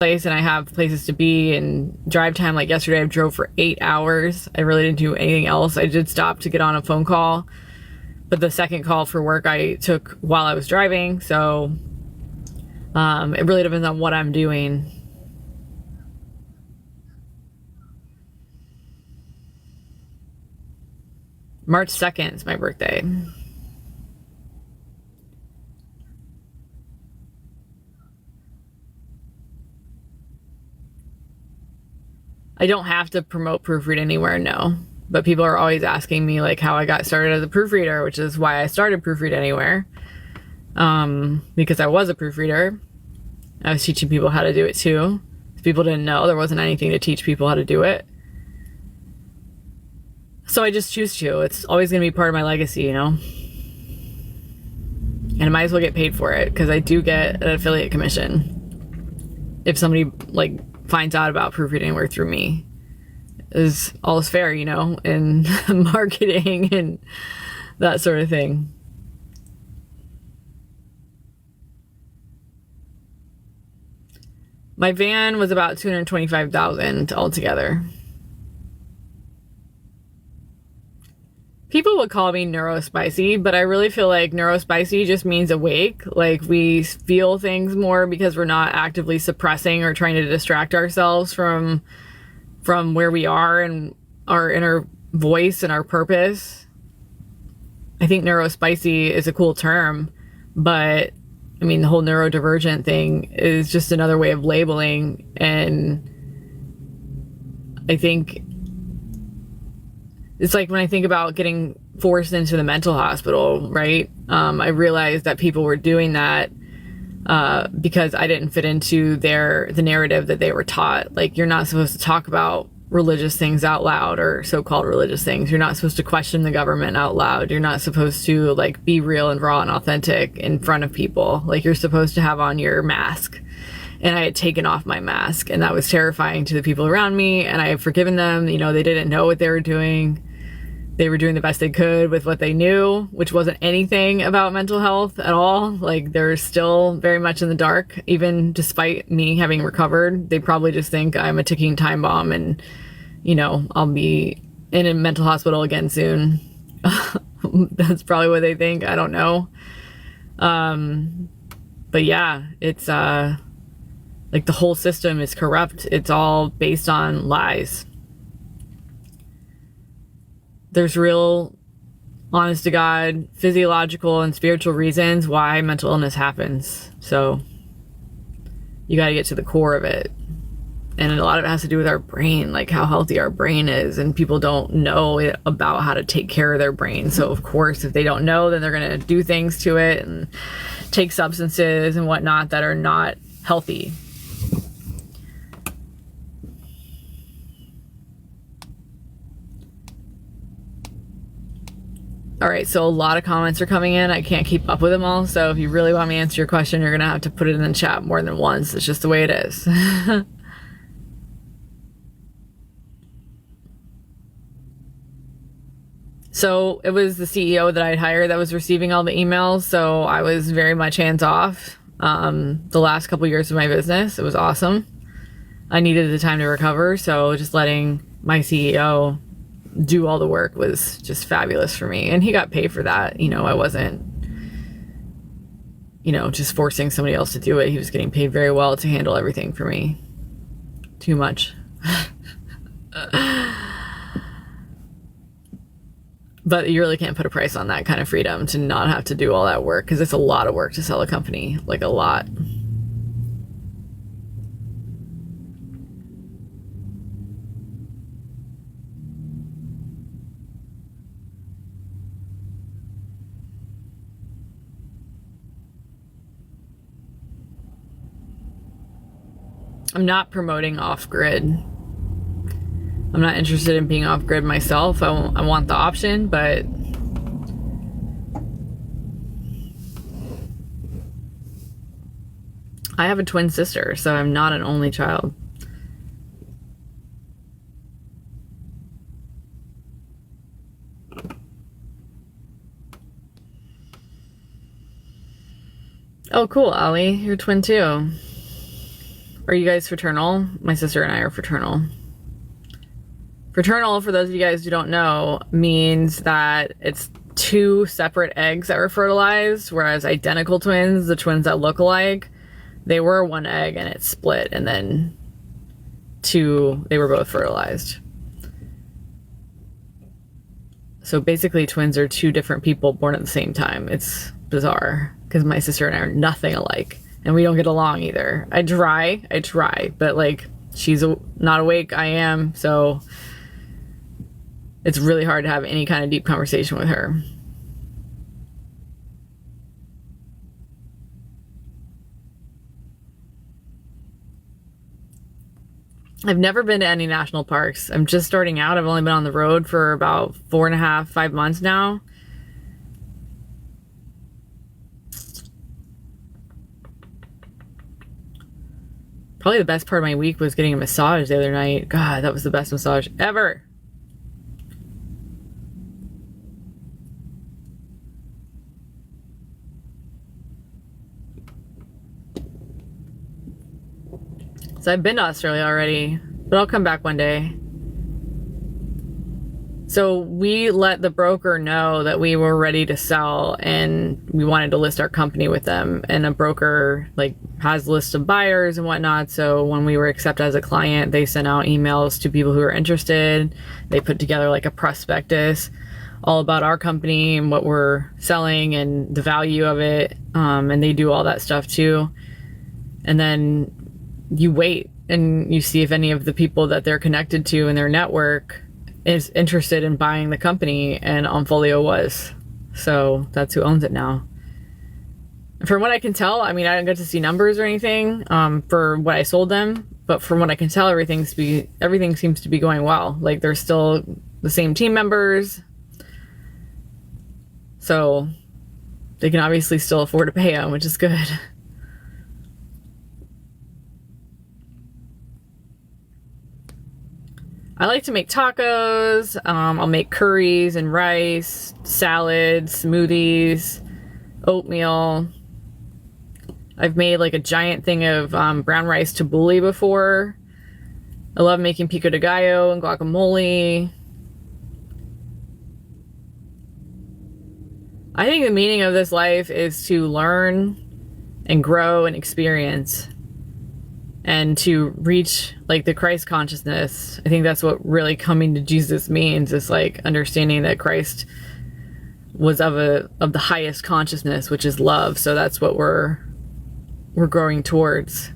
place and I have places to be and drive time. Like yesterday, I drove for 8 hours. I really didn't do anything else. I did stop to get on a phone call, but the second call for work I took while I was driving. So it really depends on what I'm doing. March 2nd is my birthday. I don't have to promote proofread anywhere, no. But people are always asking me like how I got started as a proofreader, which is why I started Proofread Anywhere. Because I was a proofreader. I was teaching people how to do it too. People didn't know there wasn't anything to teach people how to do it. So I just choose to. It's always going to be part of my legacy, you know? And I might as well get paid for it because I do get an affiliate commission if somebody like finds out about Proofread Anywhere through me. Is all is fair, you know, in marketing and that sort of thing. My van was about $225,000 altogether. People would call me neurospicy, but I really feel like neurospicy just means awake. Like we feel things more because we're not actively suppressing or trying to distract ourselves from where we are and our inner voice and our purpose. I think neurospicy is a cool term, but I mean, the whole neurodivergent thing is just another way of labeling. And I think it's like when I think about getting forced into the mental hospital, right? I realized that people were doing that because I didn't fit into the narrative that they were taught. Like, you're not supposed to talk about religious things out loud, or so-called religious things. You're not supposed to question the government out loud. You're not supposed to like be real and raw and authentic in front of people. Like, you're supposed to have on your mask. And I had taken off my mask, and that was terrifying to the people around me. And I have forgiven them. You know, they didn't know what they were doing. They were doing the best they could with what they knew, which wasn't anything about mental health at all. Like, they're still very much in the dark, even despite me having recovered. They probably just think I'm a ticking time bomb and, you know, I'll be in a mental hospital again soon. That's probably what they think. I don't know. But yeah, it's like the whole system is corrupt. It's all based on lies. There's real, honest to God, physiological and spiritual reasons why mental illness happens. So you got to get to the core of it. And a lot of it has to do with our brain, like how healthy our brain is. And people don't know about how to take care of their brain. So of course, if they don't know, then they're going to do things to it and take substances and whatnot that are not healthy. All right, so a lot of comments are coming in. I can't keep up with them all. So if you really want me to answer your question, you're going to have to put it in the chat more than once. It's just the way it is. So it was the CEO that I'd hired that was receiving all the emails. So I was very much hands off the last couple years of my business. It was awesome. I needed the time to recover. So just letting my CEO do all the work was just fabulous for me. And he got paid for that. You know, I wasn't, you know, just forcing somebody else to do it. He was getting paid very well to handle everything for me. Too much. But you really can't put a price on that kind of freedom, to not have to do all that work, because it's a lot of work to sell a company, like a lot. I'm not promoting off-grid. I'm not interested in being off-grid myself. I want the option, but I have a twin sister, so I'm not an only child. Oh, cool, Ali. You're a twin too. Are you guys fraternal? My sister and I are fraternal. Fraternal, for those of you guys who don't know, means that it's two separate eggs that were fertilized, whereas identical twins, the twins that look alike, they were one egg and it split, and then they were both fertilized. So basically twins are two different people born at the same time. It's bizarre because my sister and I are nothing alike and we don't get along either. I try, but like she's not awake, I am, so it's really hard to have any kind of deep conversation with her. I've never been to any national parks. I'm just starting out. I've only been on the road for about 4.5, 5 months now. Probably the best part of my week was getting a massage the other night. God, that was the best massage ever. So I've been to Australia already, but I'll come back one day. So we let the broker know that we were ready to sell and we wanted to list our company with them. And a broker like has a list of buyers and whatnot. So when we were accepted as a client, they sent out emails to people who are interested. They put together like a prospectus all about our company and what we're selling and the value of it. And they do all that stuff too. And then you wait and you see if any of the people that they're connected to in their network is interested in buying the company, and Onfolio was. So that's who owns it now. From what I can tell, I mean, I didn't get to see numbers or anything for what I sold them, but from what I can tell, everything seems to be going well. Like they're still the same team members, so they can obviously still afford to pay them, which is good. I like to make tacos. I'll make curries and rice, salads, smoothies, oatmeal. I've made like a giant thing of brown rice tabbouleh before. I love making pico de gallo and guacamole. I think the meaning of this life is to learn and grow and experience, and to reach like the Christ consciousness. I think that's what really coming to Jesus means, is like understanding that Christ was of the highest consciousness, which is love. So that's what we're growing towards.